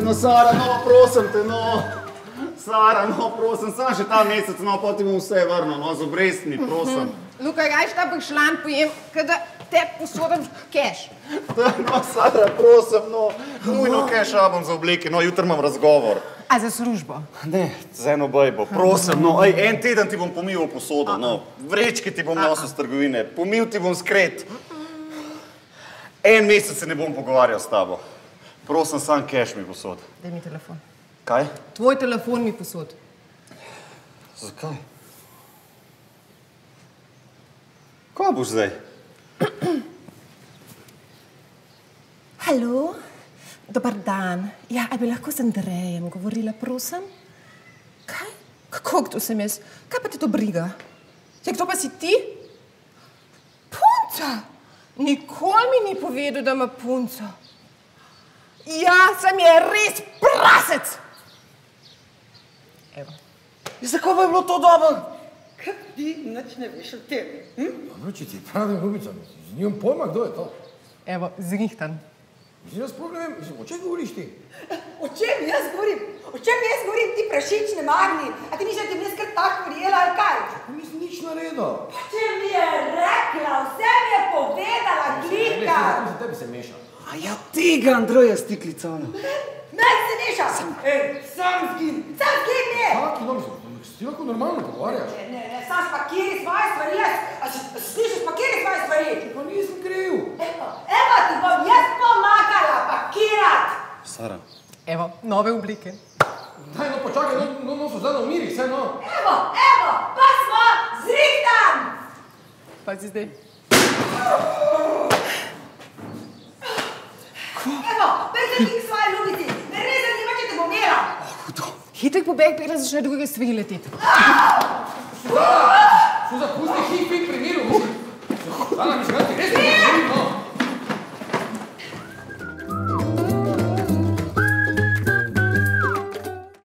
no, Sara, no, prosim te, no. Sara, no, prosim, sam še ta mesec, no, pa ti bom vse vrnil, no, z obrestmi, prosim. Luka, rajš da boš šlan pojem, kada te posodam keš. No, Sara, prosim, no, nujno keš rabam za obleke, no, jutri imam razgovor. A za službo? Ne, z eno bejbo, prosim, no, en teden ti bom pomival posodo, no, vrečke ti bom nosil z trgovine, pomil ti bom skret. En mesec se ne bom pogovarjal s tabo. Prosim, sam keš mi posod. Daj mi telefon. Kaj? Tvoj telefon mi posod. Zakaj? Kaj boš zdaj? Halo, dobar dan. Ja, a bi lahko z Andrejem govorila, prosim? Kaj? Kako kdo sem jaz? Kaj pa te to briga? Ja, kdo pa si ti? Punca! Nikoli mi ni povedal, da ima punco. Ja, sem je res prasec! Evo. Zakaj pa je bilo to dobro? Kaj ti nič ne veš o tem? Dobro, če ti pravim, Ljubica, nimam pojma, kdo je to. Evo, zrihtan. Mislim, jaz sploh ne vem, o čem govoriš ti? O čem jaz govorim? O čem jaz govorim, ti prašične magni? A ti ništa ti vnes kar tako verjela, ali kaj? Nisem nič naredil. Pa če mi je rekla, vse mi je povedala, glika. Za tebi se meša. A ja, tega Andreja stiklica, ono. Meni se meša. Sam zgin mi je. Kaki, no, mislim, si lahko normalno pogovarjaš. Ne, sam spakiri svoje stvari, a slišiš spakiri svoje stvari? Pa nisem kriv. Evo, ti bom jaz pomagala pakirat. Sara. Evo, nove oblike. Daj, no, počakaj, no, so zdaj na umiri, vse, no. Evo, pa smo zrihtan. Pazi zdaj. Evo, pejte ti k svoje ljubici, ne res zanima, če te bom imela. Hitek pobeg, preden začne druge stvari leteti.